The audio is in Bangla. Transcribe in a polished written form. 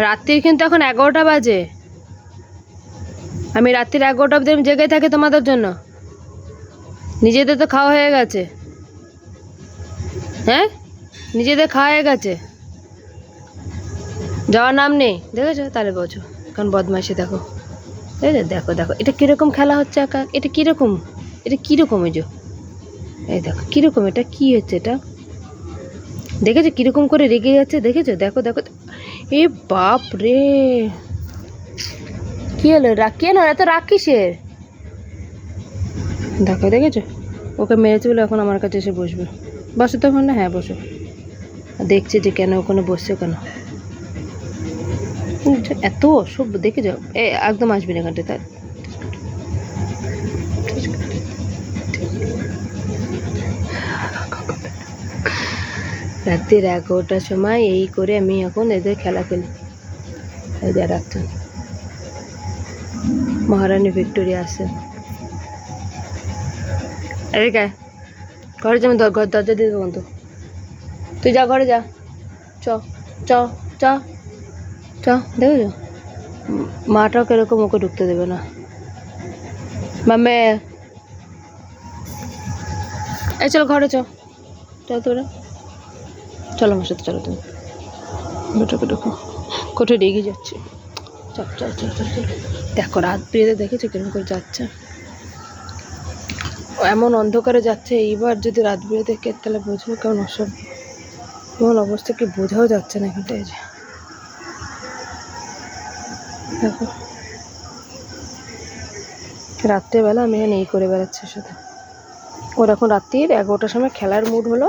রাত্রির কিন্তু এখন 11টা বাজে। আমি রাত্রির 11টা অবধি জেগে থাকি তোমাদের জন্য। নিজেদের তো খাওয়া হয়ে গেছে। হ্যাঁ, নিজেদের খাওয়া হয়ে গেছে, যাওয়ার নাম নেই। দেখেছো? তাহলে বোঝো কারণ বদমাইশি দেখো। দেখো দেখো এটা কীরকম খেলা হচ্ছে একা। এটা কীরকম, এটা কীরকম? এই দেখো কীরকম, এটা কী হচ্ছে এটা? দেখেছো কীরকম করে রেগে যাচ্ছে? দেখেছো? দেখো দেখো। এ বাপ রে, কী হলো? কেন এত রাগ কিসের? দেখো দেখেছো, ওকে মেরেছে বলে এখন আমার কাছে এসে বসবে। বসো তখন না, হ্যাঁ বসো। দেখছে যে কেন ওখানে বসছে কেন। এত অসভ্য দেখেছো? একদম আসবি না এখানটা। তার রাত্রির 11টার সময় এই করে আমি এখন এদের খেলা খেলি। এই যে রাখছেন মহারানী ভিক্টোরিয়া আসছে। আরে কে ঘরে যাবো? ঘর দরজা দিয়ে দেবো তো। তুই যা ঘরে যা। চ চ চ চ। দেখেছো মাটাও কিরকম ওকে ঢুকতে দেবে না। মামে এই চলো ঘরে, চল তোরা চলো আমার সাথে, চলো তুমি। বেটাকে দেখো কোথায় রেগে যাচ্ছে। চল চল চল চল চল। দেখো রাত বেড়ে দেখেছো কিরকম করে যাচ্ছে। এমন অন্ধকারে যাচ্ছে, এইবার যদি রাত বেড়ে দেখে তাহলে বোঝবো কেমন অসভ্য। এমন অবস্থা কি বোঝাও যাচ্ছে না এখানটায়। যে দেখো রাত্রেবেলা আমি এখানে এই করে বেড়াচ্ছি শুধু। ওর এখন রাত্রির 11টার সময় খেলার মুড হলো।